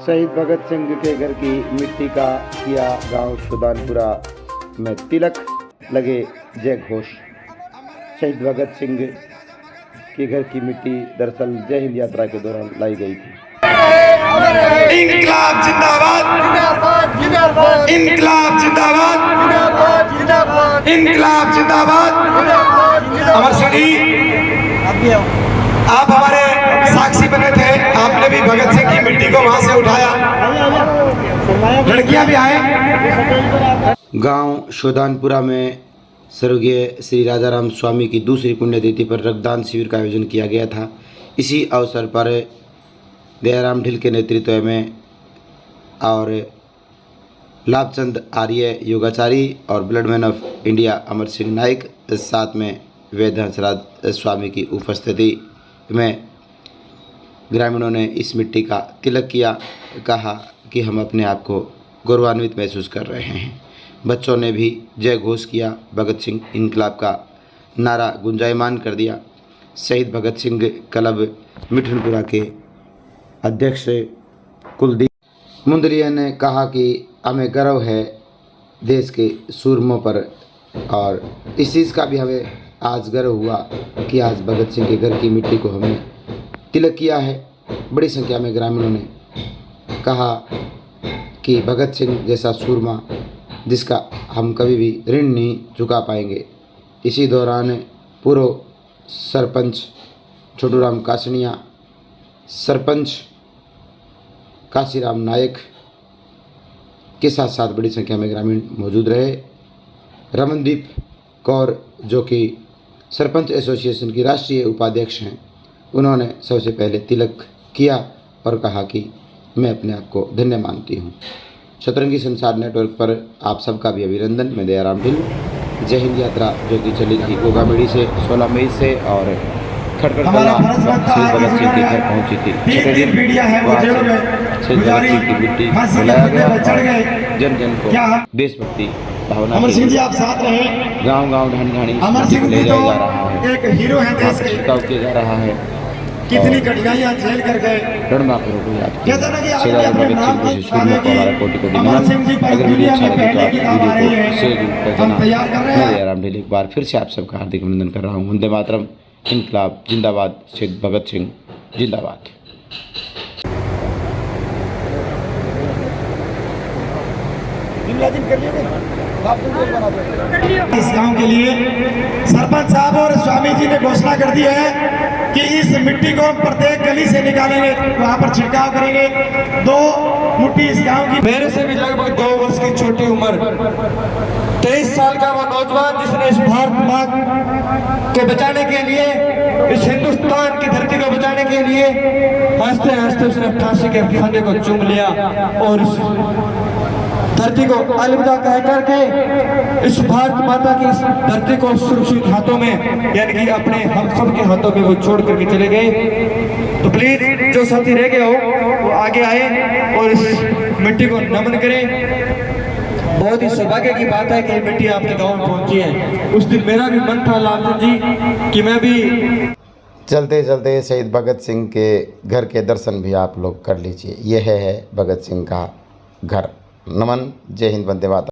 शहीद भगत सिंह के घर की मिट्टी का किया गांव सुदानपुरा में तिलक, लगे जय घोष। शहीद भगत सिंह के घर की मिट्टी दरअसल जय हिंद यात्रा के दौरान लाई गई थी। इंकलाब जिंदाबाद, इंकलाब जिंदाबाद, इंकलाब जिंदाबाद। अमर सिंह जी, आप हमारे साक्षी बने थे, आपने भी भगत सिंह की मिट्टी को वहां से उठाया, लड़कियां भी आए। गांव शोधानपुरा में स्वर्गीय श्री राजाराम स्वामी की दूसरी पुण्यतिथि पर रक्तदान शिविर का आयोजन किया गया था। इसी अवसर पर दयाराम ढिल के नेतृत्व में और लाभचंद आर्य योगाचारी और blood man of India Amar Singh Naik, साथ में वेदहंसराज स्वामी की उपस्थिति में ग्रामीणों ने इस मिट्टी का तिलक किया। कहा कि हम अपने आप को गौरवान्वित महसूस कर रहे हैं। बच्चों ने भी जय घोष किया, भगत सिंह इनकलाब का नारा गुंजायमान कर दिया। शहीद भगत सिंह क्लब मिठनपुरा के अध्यक्ष कुलदीप मुंदरिया ने कहा कि हमें गर्व है देश के सूरमों पर, और इस चीज़ का भी हमें आज गर्व हुआ कि आज भगत सिंह के घर की मिट्टी को हमने तिलक किया है। बड़ी संख्या में ग्रामीणों ने कहा कि भगत सिंह जैसा सूरमा जिसका हम कभी भी ऋण नहीं चुका पाएंगे। इसी दौरान पूर्व सरपंच छोटूराम कासनिया, सरपंच काशीराम नायक के साथ साथ बड़ी संख्या में ग्रामीण मौजूद रहे। रमनदीप कौर जो कि सरपंच एसोसिएशन की राष्ट्रीय उपाध्यक्ष हैं, उन्होंने सबसे पहले तिलक किया और कहा कि मैं अपने आप को धन्य मानती हूँ। शतरंगी संसार नेटवर्क पर आप सबका भी अभिनंदन। मैं दयाराम ढिल। जय हिंद यात्रा जो कि चली थी गोगामेड़ी से 16 मई से और खटखट शहीद भगत सिंह के घर पहुंची थी। छठे दिन शहीद भगत सिंह की मिट्टी बुलाया गया और जन जन को देशभक्ति भावना गाँव गाँव ढाणी ढाणी ले जाया जा रहा है, एक हीरो है देश के, छिड़काव किया जा रहा है। कितनी कठिनाइयां झेल कर गए। रणबांकुरों को याद किया। कहते ना कि श्री अपने भगत नाम सिंह को जैसे शूरवीरों को हमारा कोटि कोटि नमन। अगर वीडियो अच्छा लगे तो आप वीडियो को शेयर जरूर कर देना। मैं दयाराम ढिल एक बार फिर से आप सबका हार्दिक अभिनंदन कर रहा हूँ। वंदे मातरम, इनकलाब जिंदाबाद, शहीद भगत सिंह जिंदाबाद। इस गांव के लिए सरपंच साहब और स्वामी जी ने घोषणा कर दी है कि इस मिट्टी को प्रत्येक गली से निकालेंगे, वहां पर छिड़काव करेंगे। 2 मुट्ठी इस गांव की। मेरे से भी लगभग 2 वर्ष की छोटी उम्र, 23 साल का वो नौजवान जिसने इस भारत माँ को बचाने के लिए, इस हिंदुस्तान की धरती को बचाने के लिए हंसते हंसते उसने फांसी के फंदे को चूम लिया और इस धरती को अलविदा कह करके इस भारत माता की इस धरती को सुरक्षित हाथों में, यानी कि अपने हम सब के हाथों में वो छोड़ करके चले गए। तो प्लीज जो साथी रह गए हो वो आगे आए और इस मिट्टी को नमन करें। बहुत ही सौभाग्य की बात है कि मिट्टी आपके गांव में पहुंची है। उस दिन मेरा भी मन था लालचंद जी कि मैं भी चलते चलते शहीद भगत सिंह के घर के दर्शन भी आप लोग कर लीजिए। यह है भगत सिंह का घर। नमन। जय हिंद, वंदे मातरम।